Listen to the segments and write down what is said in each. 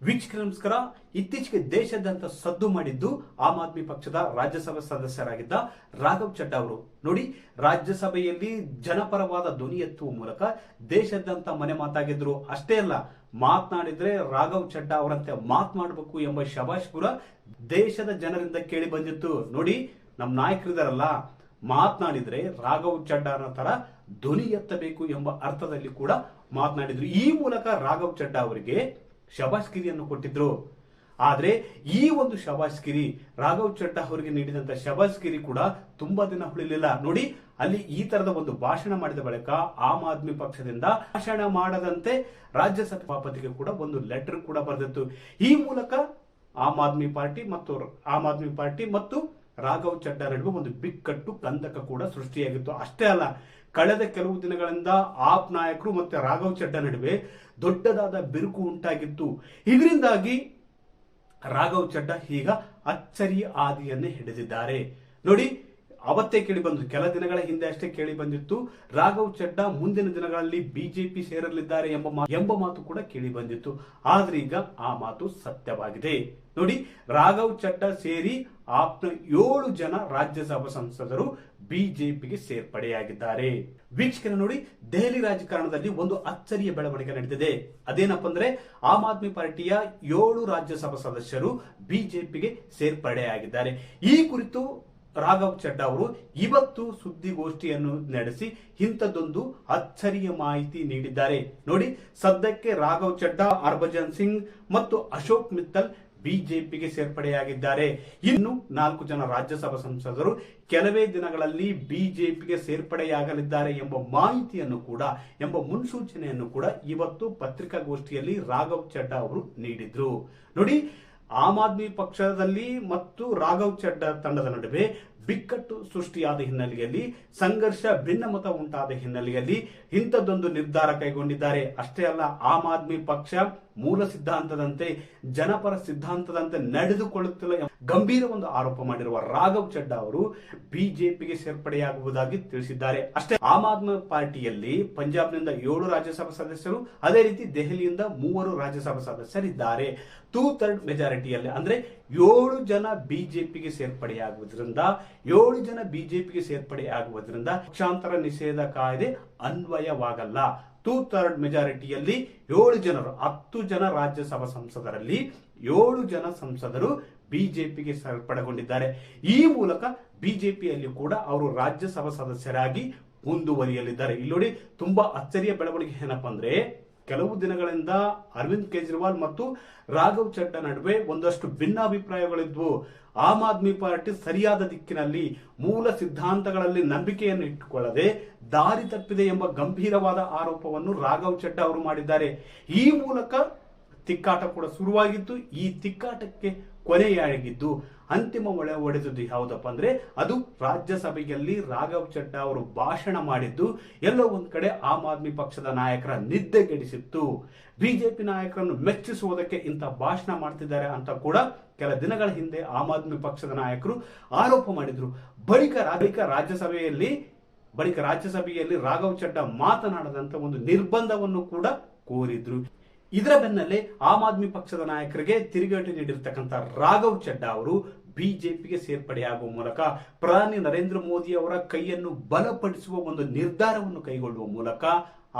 ವೀಕ್ಷಕರ ನಮಸ್ಕಾರ. ಇತ್ತೀಚೆಗೆ ದೇಶಾದ್ಯಂತ ಸದ್ದು ಮಾಡಿದ್ದು ಆಮ್ ಆದ್ಮಿ ಪಕ್ಷದ ರಾಜ್ಯಸಭಾ ಸದಸ್ಯರಾಗಿದ್ದ ರಾಘವ್ ಚಡ್ಡಾ ಅವರು. ನೋಡಿ, ರಾಜ್ಯಸಭೆಯಲ್ಲಿ ಜನಪರವಾದ ಧ್ವನಿ ಎತ್ತುವ ಮೂಲಕ ದೇಶಾದ್ಯಂತ ಮನೆ ಮಾತಾಗಿದ್ರು. ಅಷ್ಟೇ ಅಲ್ಲ, ಮಾತನಾಡಿದ್ರೆ ರಾಘವ್ ಚಡ್ಡಾ ಅವರಂತೆ ಮಾತನಾಡಬೇಕು ಎಂಬ ಶಬಾಷ್ ಕೂಡ ದೇಶದ ಜನರಿಂದ ಕೇಳಿ ಬಂದಿತ್ತು. ನೋಡಿ, ನಮ್ಮ ನಾಯಕರಿದಾರಲ್ಲ, ಮಾತನಾಡಿದ್ರೆ ರಾಘವ್ ಚಡ್ಡಾನ ತರ ಧ್ವನಿ ಎತ್ತಬೇಕು ಎಂಬ ಅರ್ಥದಲ್ಲಿ ಕೂಡ ಮಾತನಾಡಿದ್ರು. ಈ ಮೂಲಕ ರಾಘವ್ ಚಡ್ಡಾ ಅವರಿಗೆ ಶಬಾಷ್ಗಿರಿಯನ್ನು ಕೊಟ್ಟಿದ್ರು. ಆದ್ರೆ ಈ ಒಂದು ಶಬಾಷ್ಗಿರಿ, ರಾಘವ್ ಚಡ್ಡಾ ಅವರಿಗೆ ನೀಡಿದಂತ ಶಬಾಷ್ಗಿರಿ ಕೂಡ ತುಂಬಾ ದಿನ ಉಳಿಲಿಲ್ಲ. ನೋಡಿ, ಅಲ್ಲಿ ಈ ತರದ ಒಂದು ಭಾಷಣ ಮಾಡಿದ ಬಳಿಕ ಆಮ್ ಆದ್ಮಿ ಪಕ್ಷದಿಂದ ಭಾಷಣ ಮಾಡದಂತೆ ರಾಜ್ಯ ಸಭಾಪತಿಗೆ ಕೂಡ ಒಂದು ಲೆಟರ್ ಕೂಡ ಬರೆದಿತ್ತು. ಈ ಮೂಲಕ ಆಮ್ ಆದ್ಮಿ ಪಾರ್ಟಿ ಮತ್ತು ರಾಘವ್ ಚಡ್ಡಾ ನಡುವೆ ಒಂದು ಬಿಕ್ಕಟ್ಟು ಕಂದಕ ಕೂಡ ಸೃಷ್ಟಿಯಾಗಿತ್ತು. ಅಷ್ಟೇ ಅಲ್ಲ, ಕಳೆದ ಕೆಲವು ದಿನಗಳಿಂದ ಆಪ್ ನಾಯಕರು ಮತ್ತೆ ರಾಘವ್ ಚಡ್ಡಾ ನಡುವೆ ದೊಡ್ಡದಾದ ಬಿರುಕು ಉಂಟಾಗಿತ್ತು. ಇದರಿಂದಾಗಿ ರಾಘವ್ ಚಡ್ಡಾ ಈಗ ಅಚ್ಚರಿಯ ಆದಿಯನ್ನೇ ಹಿಡಿದಿದ್ದಾರೆ. ನೋಡಿ, ಅವತ್ತೇ ಕೇಳಿ ಬಂದು ಕೆಲ ದಿನಗಳ ಹಿಂದೆ ಅಷ್ಟೇ ಕೇಳಿ ಬಂದಿತ್ತು, ರಾಘವ್ ಚಡ್ಡಾ ಮುಂದಿನ ದಿನಗಳಲ್ಲಿ ಬಿಜೆಪಿ ಸೇರಲಿದ್ದಾರೆ ಎಂಬ ಮಾತು ಕೂಡ ಕೇಳಿ ಬಂದಿತ್ತು. ಆದ್ರೆ ಈಗ ಆ ಮಾತು ಸತ್ಯವಾಗಿದೆ. ನೋಡಿ, ರಾಘವ್ ಚಡ್ಡಾ ಸೇರಿ ಆಪ್ನ 7 ಜನ ರಾಜ್ಯಸಭಾ ಸಂಸದರು ಬಿಜೆಪಿಗೆ ಸೇರ್ಪಡೆಯಾಗಿದ್ದಾರೆ. ವೀಕ್ಷಕರ ನೋಡಿ, ದೆಹಲಿ ರಾಜಕಾರಣದಲ್ಲಿ ಒಂದು ಅಚ್ಚರಿಯ ಬೆಳವಣಿಗೆ ನಡೆದಿದೆ. ಅದೇನಪ್ಪ ಅಂದ್ರೆ, ಆಮ್ ಆದ್ಮಿ ಪಾರ್ಟಿಯ 7 ರಾಜ್ಯಸಭಾ ಸದಸ್ಯರು ಬಿಜೆಪಿಗೆ ಸೇರ್ಪಡೆಯಾಗಿದ್ದಾರೆ. ಈ ಕುರಿತು ರಾಘವ್ ಚಡ್ಡಾ ಅವರು ಇವತ್ತು ಸುದ್ದಿಗೋಷ್ಠಿಯನ್ನು ನಡೆಸಿ ಇಂಥದ್ದೊಂದು ಅಚ್ಚರಿಯ ಮಾಹಿತಿ ನೀಡಿದ್ದಾರೆ. ನೋಡಿ, ಸದ್ಯಕ್ಕೆ ರಾಘವ್ ಚಡ್ಡಾ, ಹರ್ಭಜನ್ ಸಿಂಗ್ ಮತ್ತು ಅಶೋಕ್ ಮಿತ್ತಲ್ ಬಿಜೆಪಿಗೆ ಸೇರ್ಪಡೆಯಾಗಿದ್ದಾರೆ. ಇನ್ನು 4 ಜನ ರಾಜ್ಯಸಭಾ ಸಂಸದರು ಕೆಲವೇ ದಿನಗಳಲ್ಲಿ ಬಿಜೆಪಿಗೆ ಸೇರ್ಪಡೆಯಾಗಲಿದ್ದಾರೆ ಎಂಬ ಮುನ್ಸೂಚನೆಯನ್ನು ಕೂಡ ಇವತ್ತು ಪತ್ರಿಕಾಗೋಷ್ಠಿಯಲ್ಲಿ ರಾಘವ್ ಚಡ್ಡಾ ಅವರು ನೀಡಿದ್ರು. ನೋಡಿ, ಆಮ್ ಆದ್ಮಿ ಪಕ್ಷದಲ್ಲಿ ಮತ್ತು ರಾಘವ್ ಚಡ್ಡಾ ತಂಡದ ನಡುವೆ ಬಿಕ್ಕಟ್ಟು ಸೃಷ್ಟಿಯಾದ ಹಿನ್ನೆಲೆಯಲ್ಲಿ, ಸಂಘರ್ಷ ಭಿನ್ನಮತ ಉಂಟಾದ ಹಿನ್ನೆಲೆಯಲ್ಲಿ ಇಂಥದ್ದೊಂದು ನಿರ್ಧಾರ ಕೈಗೊಂಡಿದ್ದಾರೆ. ಅಷ್ಟೇ ಅಲ್ಲ, ಆಮ್ ಆದ್ಮಿ ಪಕ್ಷ ಮೂಲ ಸಿದ್ಧಾಂತದಂತೆ, ಜನಪರ ಸಿದ್ಧಾಂತದಂತೆ ನಡೆದುಕೊಳ್ಳುತ್ತಿಲ್ಲ ಗಂಭೀರ ಒಂದು ಆರೋಪ ಮಾಡಿರುವ ರಾಘವ್ ಚಡ್ಡಾ ಅವರು ಬಿಜೆಪಿಗೆ ಸೇರ್ಪಡೆಯಾಗುವುದಾಗಿ ತಿಳಿಸಿದ್ದಾರೆ. ಅಷ್ಟೇ, ಆಮ್ ಆದ್ಮಿ ಪಾರ್ಟಿಯಲ್ಲಿ ಪಂಜಾಬ್ನಿಂದ 7 ರಾಜ್ಯಸಭಾ ಸದಸ್ಯರು, ಅದೇ ರೀತಿ ದೆಹಲಿಯಿಂದ 3 ರಾಜ್ಯಸಭಾ ಸದಸ್ಯರಿದ್ದಾರೆ. 2/3 ಮೆಜಾರಿಟಿಯಲ್ಲಿ ಅಂದ್ರೆ 7 ಜನ ಬಿಜೆಪಿಗೆ ಸೇರ್ಪಡೆಯಾಗುವುದರಿಂದ ಪಕ್ಷಾಂತರ ನಿಷೇಧ ಕಾಯ್ದೆ ಅನ್ವಯವಾಗಲ್ಲ. 2/3 ಮೆಜಾರಿಟಿಯಲ್ಲಿ 7 ಜನರು, 10 ಜನ ರಾಜ್ಯಸಭಾ ಸಂಸದರಲ್ಲಿ 7 ಜನ ಸಂಸದರು ಬಿಜೆಪಿಗೆ ಸೇರ್ಪಡೆಗೊಂಡಿದ್ದಾರೆ. ಈ ಮೂಲಕ ಬಿಜೆಪಿಯಲ್ಲಿ ಕೂಡ ಅವರು ರಾಜ್ಯಸಭಾ ಸದಸ್ಯರಾಗಿ ಮುಂದುವರಿಯಲಿದ್ದಾರೆ. ಇಲ್ಲಿ ನೋಡಿ, ತುಂಬಾ ಅಚ್ಚರಿಯ ಬೆಳವಣಿಗೆ ಏನಪ್ಪಾ ಅಂದ್ರೆ, ಕೆಲವು ದಿನಗಳಿಂದ ಅರವಿಂದ್ ಕೇಜ್ರಿವಾಲ್ ಮತ್ತು ರಾಘವ್ ಚಡ್ಡಾ ನಡುವೆ ಒಂದಷ್ಟು ಭಿನ್ನಾಭಿಪ್ರಾಯಗಳಿದ್ವು. ಆಮ್ ಆದ್ಮಿ ಪಾರ್ಟಿ ಸರಿಯಾದ ದಿಕ್ಕಿನಲ್ಲಿ, ಮೂಲ ಸಿದ್ಧಾಂತಗಳಲ್ಲಿ ನಂಬಿಕೆಯನ್ನು ಇಟ್ಟುಕೊಳ್ಳದೆ ದಾರಿ ತಪ್ಪಿದೆ ಎಂಬ ಗಂಭೀರವಾದ ಆರೋಪವನ್ನು ರಾಘವ್ ಚಡ್ಡಾ ಅವರು ಮಾಡಿದ್ದಾರೆ. ಈ ಮೂಲಕ ತಿಕ್ಕಾಟ ಕೂಡ ಶುರುವಾಗಿತ್ತು. ಈ ತಿಕ್ಕಾಟಕ್ಕೆ ಕೊನೆಯಾಗಿದ್ದು, ಅಂತಿಮ ಮೊಳೆ ಹೊಡೆದದ್ದು ಯಾವುದಪ್ಪ ಅಂದ್ರೆ, ಅದು ರಾಜ್ಯಸಭೆಯಲ್ಲಿ ರಾಘವ್ ಚಡ್ಡಾ ಅವರು ಭಾಷಣ ಮಾಡಿದ್ದು ಎಲ್ಲೋ ಒಂದ್ ಕಡೆ ಆಮ್ ಆದ್ಮಿ ಪಕ್ಷದ ನಾಯಕರ ನಿದ್ದೆಗೆಡಿಸಿತ್ತು. ಬಿಜೆಪಿ ನಾಯಕರನ್ನು ಮೆಚ್ಚಿಸುವುದಕ್ಕೆ ಇಂಥ ಭಾಷಣ ಮಾಡ್ತಿದ್ದಾರೆ ಅಂತ ಕೂಡ ಕೆಲ ದಿನಗಳ ಹಿಂದೆ ಆಮ್ ಆದ್ಮಿ ಪಕ್ಷದ ನಾಯಕರು ಆರೋಪ ಮಾಡಿದ್ರು. ಬಳಿಕ ರಾಜ್ಯಸಭೆಯಲ್ಲಿ ರಾಘವ್ ಚಡ್ಡಾ ಮಾತನಾಡದಂತ ಒಂದು ನಿರ್ಬಂಧವನ್ನು ಕೂಡ ಕೋರಿದ್ರು. ಇದರ ಬೆನ್ನಲ್ಲೇ ಆಮ್ ಆದ್ಮಿ ಪಕ್ಷದ ನಾಯಕರಿಗೆ ತಿರುಗೇಟು ನೀಡಿರ್ತಕ್ಕಂಥ ರಾಘವ್ ಚಡ್ಡಾ ಅವರು ಬಿಜೆಪಿಗೆ ಸೇರ್ಪಡೆಯಾಗುವ ಮೂಲಕ ಪ್ರಧಾನಿ ನರೇಂದ್ರ ಮೋದಿ ಅವರ ಕೈಯನ್ನು ಬಲಪಡಿಸುವ ಒಂದು ನಿರ್ಧಾರವನ್ನು ಕೈಗೊಳ್ಳುವ ಮೂಲಕ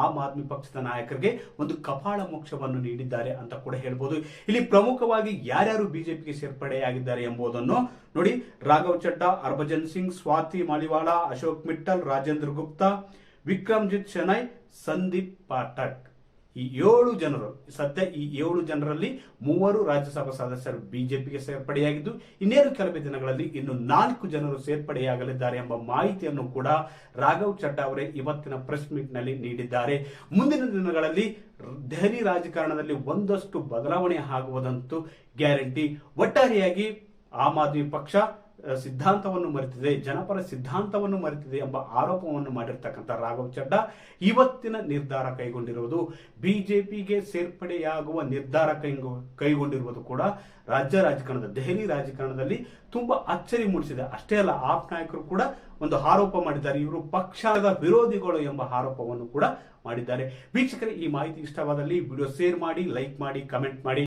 ಆಮ್ ಆದ್ಮಿ ಪಕ್ಷದ ನಾಯಕರಿಗೆ ಒಂದು ಕಪಾಳ ಮೋಕ್ಷವನ್ನು ನೀಡಿದ್ದಾರೆ ಅಂತ ಕೂಡ ಹೇಳ್ಬೋದು. ಇಲ್ಲಿ ಪ್ರಮುಖವಾಗಿ ಯಾರ್ಯಾರು ಬಿಜೆಪಿಗೆ ಸೇರ್ಪಡೆಯಾಗಿದ್ದಾರೆ ಎಂಬುದನ್ನು ನೋಡಿ, ರಾಘವ್ ಚಡ್ಡಾ, ಹರ್ಭಜನ್ ಸಿಂಗ್, ಸ್ವಾತಿ ಮಾಲಿವಾಲ, ಅಶೋಕ್ ಮಿಟ್ಟಲ್, ರಾಜೇಂದ್ರ ಗುಪ್ತಾ, ವಿಕ್ರಮ್ಜಿತ್ ಶೆನೈ, ಸಂದೀಪ್ ಪಾಠಕ್, ಈ 7 ಜನರು, ಸದ್ಯ ಈ 7 ಜನರಲ್ಲಿ 3 ರಾಜ್ಯಸಭಾ ಸದಸ್ಯರು ಬಿಜೆಪಿಗೆ ಸೇರ್ಪಡೆಯಾಗಿದ್ದು, ಇನ್ನೇನು ಕೆಲವೇ ದಿನಗಳಲ್ಲಿ ಇನ್ನು 4 ಜನರು ಸೇರ್ಪಡೆಯಾಗಲಿದ್ದಾರೆ ಎಂಬ ಮಾಹಿತಿಯನ್ನು ಕೂಡ ರಾಘವ್ ಚಡ್ಡಾ ಅವರೇ ಇವತ್ತಿನ ಪ್ರೆಸ್ ಮೀಟ್ ನಲ್ಲಿ ನೀಡಿದ್ದಾರೆ. ಮುಂದಿನ ದಿನಗಳಲ್ಲಿ ದೆಹಲಿ ರಾಜಕಾರಣದಲ್ಲಿ ಒಂದಷ್ಟು ಬದಲಾವಣೆ ಆಗುವುದಂತೂ ಗ್ಯಾರಂಟಿ. ಒಟ್ಟಾರೆಯಾಗಿ ಆಮ್ ಆದ್ಮಿ ಪಕ್ಷ ಸಿದ್ಧಾಂತವನ್ನು ಮರೆತಿದೆ, ಜನಪರ ಸಿದ್ಧಾಂತವನ್ನು ಮರೆತಿದೆ ಎಂಬ ಆರೋಪವನ್ನು ಮಾಡಿರ್ತಕ್ಕಂಥ ರಾಘವ್ ಚಡ್ಡಾ ಇವತ್ತಿನ ನಿರ್ಧಾರ ಕೈಗೊಂಡಿರುವುದು, ಬಿಜೆಪಿಗೆ ಸೇರ್ಪಡೆಯಾಗುವ ನಿರ್ಧಾರ ಕೈಗೊಂಡಿರುವುದು ಕೂಡ ದೆಹಲಿ ರಾಜಕಾರಣದಲ್ಲಿ ತುಂಬಾ ಅಚ್ಚರಿ ಮೂಡಿಸಿದೆ. ಅಷ್ಟೇ ಅಲ್ಲ, ಆಪ್ ನಾಯಕರು ಕೂಡ ಒಂದು ಆರೋಪ ಮಾಡಿದ್ದಾರೆ, ಇವರು ಪಕ್ಷದ ವಿರೋಧಿಗಳು ಎಂಬ ಆರೋಪವನ್ನು ಕೂಡ ಮಾಡಿದ್ದಾರೆ. ವೀಕ್ಷಕರೇ, ಈ ಮಾಹಿತಿ ಇಷ್ಟವಾದಲ್ಲಿ ವಿಡಿಯೋ ಶೇರ್ ಮಾಡಿ, ಲೈಕ್ ಮಾಡಿ, ಕಮೆಂಟ್ ಮಾಡಿ.